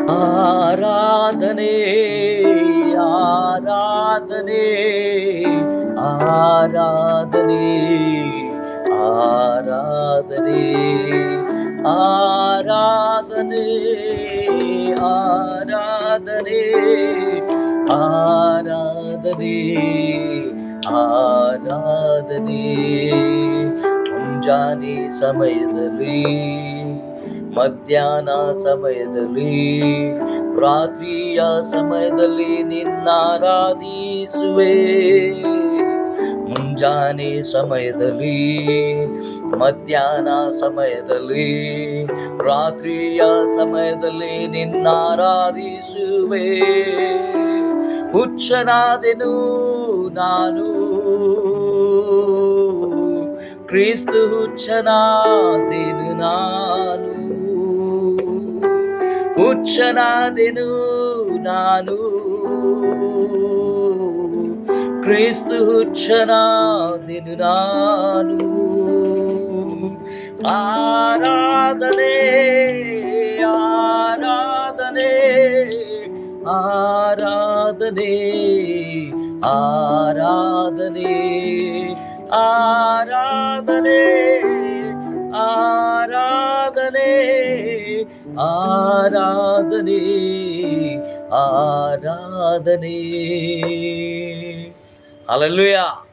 ಆರಾಧನೆ ಆರಾಧನೆ ಆರಾಧನೆ ಆರಾಧನೆ ಆರಾಧನೆ ಆರಾಧನೆ ಆರಾಧನೆ ಆರಾಧನೆ ಮುಂಜಾನೆ ಸಮಯದಲ್ಲಿ, ಮಧ್ಯಾಹ್ನ ಸಮಯದಲ್ಲಿ, ರಾತ್ರಿಯ ಸಮಯದಲ್ಲಿ ನಿನ್ನಾರಾಧಿಸುವೆ. ಮುಂಜಾನೆ ಸಮಯದಲ್ಲಿ, ಮಧ್ಯಾಹ್ನ ಸಮಯದಲ್ಲಿ, ರಾತ್ರಿಯ ಸಮಯದಲ್ಲಿ ನಿನ್ನಾರಾಧಿಸುವೆ. ಹುಚ್ಚನಾದೆನು ನಾನು, ಕ್ರಿಸ್ತು ಹುಚ್ಚನಾದೆನು ನಾನು, ಹುಚ್ಚನಾದೆನು ನಾನು, ಕ್ರಿಸ್ತು ಹುಚ್ಚನಾದೆನು ನಾನು. ಆರಾಧನೆ ಆರಾಧನೆ ಆರಾಧನೆ ಆರಾಧನೆ ಆರಾಧನೆ ಆರಾಧನೆ ಆರಾಧನೆ ಆರಾಧನೆ. ಹಲ್ಲೆಲೂಯಾ.